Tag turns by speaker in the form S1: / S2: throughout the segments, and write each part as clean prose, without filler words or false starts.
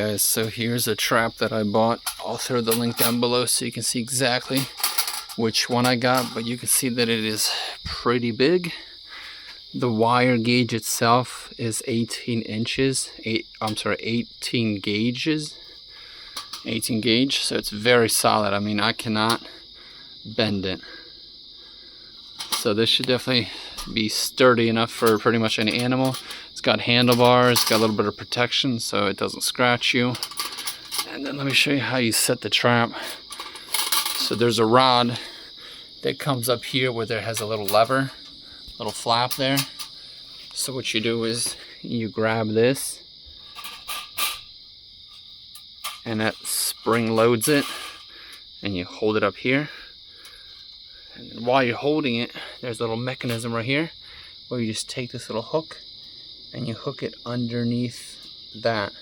S1: guys, so here's a trap that I bought. I'll throw the link down below so you can see exactly which one I got, but you can see that it is pretty big. The wire gauge itself is 18 inches, 18 gauges, 18 gauge, so it's very solid. I mean, I cannot bend it. So this should definitely be sturdy enough for pretty much any animal. It's got handlebars, got a little bit of protection so it doesn't scratch you. And then let me show you how you set the trap. So there's a rod that comes up here where there has a little lever, little flap there. So what you do is you grab this and that spring loads it, and you hold it up here. And then while you're holding it, there's a little mechanism right here where you just take this little hook and you hook it underneath that.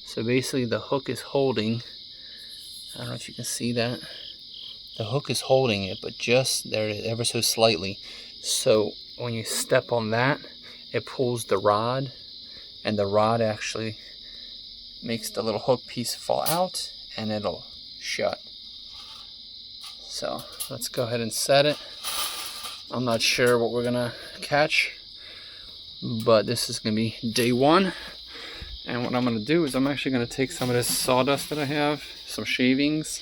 S1: So basically the hook is holding, I don't know if you can see that, the hook is holding it, but just there ever so slightly. So when you step on that, it pulls the rod, and the rod actually makes the little hook piece fall out and it'll shut. So let's go ahead and set it. I'm not sure what we're gonna catch, but this is gonna be day one. And what I'm gonna do is I'm actually gonna take some of this sawdust that I have, some shavings,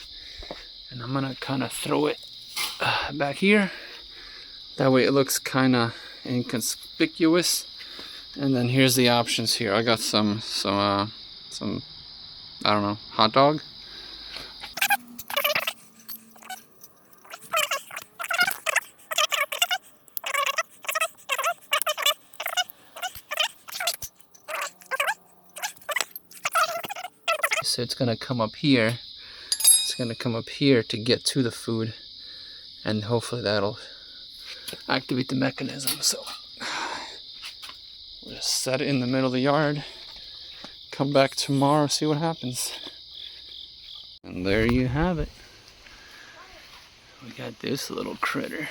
S1: and I'm gonna kind of throw it back here. That way it looks kind of inconspicuous. And then here's the options here. I got some I don't know, hot dog. So it's gonna come up here. It's gonna come up here to get to the food, and hopefully that'll activate the mechanism. So we'll just set it in the middle of the yard. Come back tomorrow, see what happens. And there you have it. We got this little critter.